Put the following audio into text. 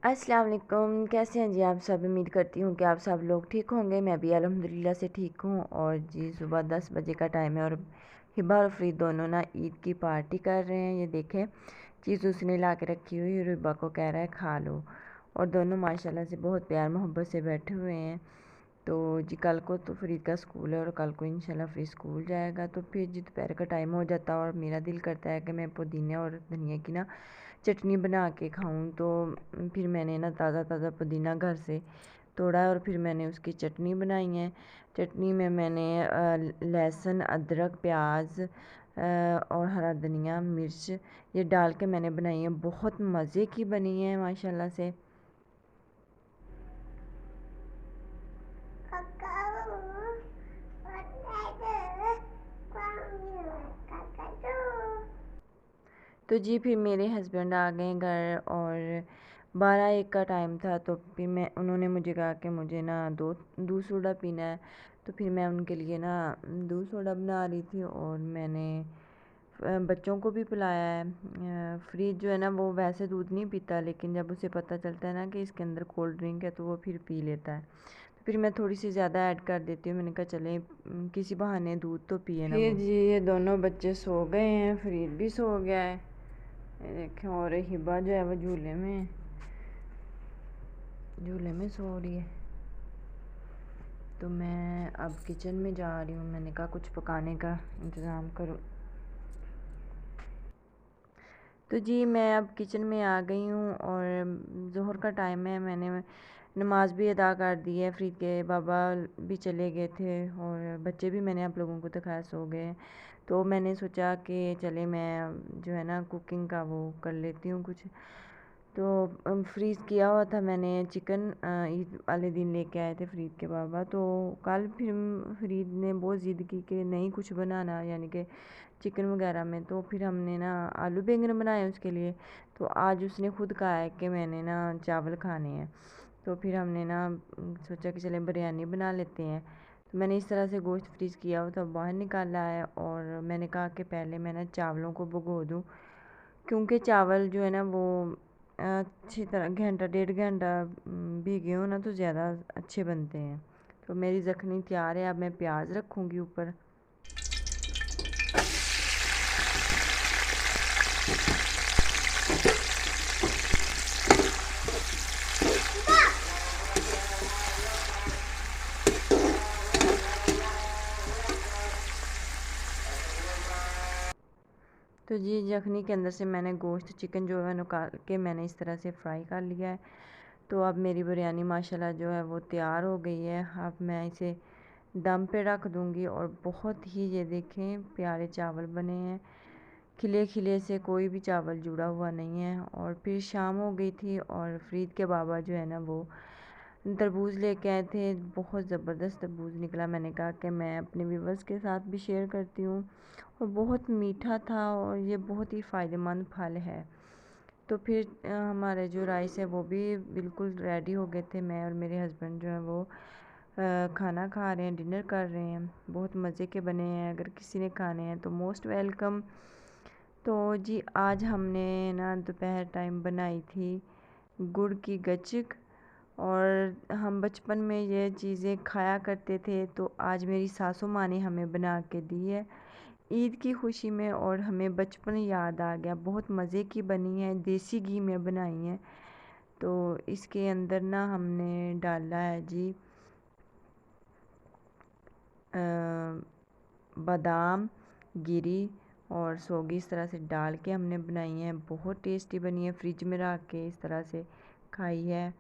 अस्सलाम वालेकुम। कैसे हैं जी आप सब? उम्मीद करती हूँ कि आप सब लोग ठीक होंगे। मैं भी अल्हम्दुलिल्लाह से ठीक हूँ। और जी सुबह 10 बजे का टाइम है और हिबा और फरीद दोनों ना ईद की पार्टी कर रहे हैं। ये देखें चीज़ उसने ला के रखी हुई है, हिबा को कह रहा है खा लो। और दोनों माशाल्लाह से बहुत प्यार मोहब्बत से बैठे हुए हैं। तो जी कल को तो फरीद का स्कूल है और कल को इंशाल्लाह फरीद स्कूल जाएगा। तो फिर जी दोपहर का टाइम हो जाता है और मेरा दिल करता है कि मैं पुदीने और धनिया की ना चटनी बना के खाऊं। तो फिर मैंने ना ताज़ा ताज़ा पुदीना घर से तोड़ा है और फिर मैंने उसकी चटनी बनाई है। चटनी में मैंने लहसुन, अदरक, प्याज और हरा धनिया, मिर्च ये डाल के मैंने बनाई है। बहुत मज़े की बनी है माशाल्लाह से। तो जी फिर मेरे हस्बैंड आ गए घर और 12-1 का टाइम था। तो फिर उन्होंने मुझे कहा कि मुझे ना दूध सोडा पीना है। तो फिर मैं उनके लिए ना दूध सोडा बना रही थी और मैंने बच्चों को भी पिलाया है। फ्रीज जो है ना वो वैसे दूध नहीं पीता, लेकिन जब उसे पता चलता है ना कि इसके अंदर कोल्ड ड्रिंक है तो वो फिर पी लेता है। तो फिर मैं थोड़ी सी ज़्यादा ऐड कर देती हूँ। मैंने कहा चले किसी बहाने दूध तो पिए ना फिर वो। जी ये दोनों बच्चे सो गए हैं, फरीद भी सो गया है। ये देखें, और हिबा जो है वो झूले में सो रही है। तो मैं अब किचन में जा रही हूँ। मैंने कहा कुछ पकाने का इंतज़ाम करूँ। तो जी मैं अब किचन में आ गई हूँ और ज़ोहर का टाइम है। मैंने नमाज भी अदा कर दी है। फरीद के बाबा भी चले गए थे और बच्चे भी मैंने आप लोगों को दिखाया सो गए। तो मैंने सोचा कि चले मैं जो है ना कुकिंग का वो कर लेती हूँ कुछ। तो फ्रीज़ किया हुआ था मैंने चिकन, ईद वाले दिन लेके आए थे फरीद के बाबा। तो कल फिर फरीद ने बहुत ज़िद की कि नहीं कुछ बनाना, यानी कि चिकन वगैरह में। तो फिर हमने ना आलू बैंगन बनाए उसके लिए। तो आज उसने खुद कहा है कि मैंने ना चावल खाने हैं। तो फिर हमने ना सोचा कि चले बिरयानी बना लेते हैं। तो मैंने इस तरह से गोश्त फ्रीज़ किया हुआ था बाहर निकाला है और मैंने कहा कि पहले मैं ना चावलों को भिगो दूँ, क्योंकि चावल जो है ना वो अच्छी तरह घंटा 1.5 घंटा भीगे हो ना तो ज़्यादा अच्छे बनते हैं। तो मेरी ज़खनी तैयार है। अब मैं प्याज रखूँगी ऊपर। तो जी यखनी के अंदर से मैंने गोश्त चिकन जो है निकाल के मैंने इस तरह से फ्राई कर लिया है। तो अब मेरी बिरयानी माशाल्लाह जो है वो तैयार हो गई है। अब मैं इसे दम पे रख दूँगी और बहुत ही ये देखें प्यारे चावल बने हैं। खिले खिले से, कोई भी चावल जुड़ा हुआ नहीं है। और फिर शाम हो गई थी और फरीद के बाबा जो है ना वो तरबूज लेके आए थे। बहुत ज़बरदस्त तरबूज निकला। मैंने कहा कि मैं अपने व्यूवर्स के साथ भी शेयर करती हूँ। और बहुत मीठा था और ये बहुत ही फ़ायदेमंद फल है। तो फिर हमारे जो राइस है वो भी बिल्कुल रेडी हो गए थे। मैं और मेरे हस्बैंड जो है वो खाना खा रहे हैं, डिनर कर रहे हैं। बहुत मज़े के बने हैं। अगर किसी ने खाने हैं तो मोस्ट वेलकम। तो जी आज हमने ना दोपहर टाइम बनाई थी गुड़ की गच्चक। और हम बचपन में ये चीज़ें खाया करते थे। तो आज मेरी सासू माँ ने हमें बना के दी है ईद की खुशी में और हमें बचपन याद आ गया। बहुत मज़े की बनी है, देसी घी में बनाई है। तो इसके अंदर ना हमने डाला है जी बादाम, गिरी और सोगी, इस तरह से डाल के हमने बनाई है। बहुत टेस्टी बनी है। फ्रिज में रख के इस तरह से खाई है।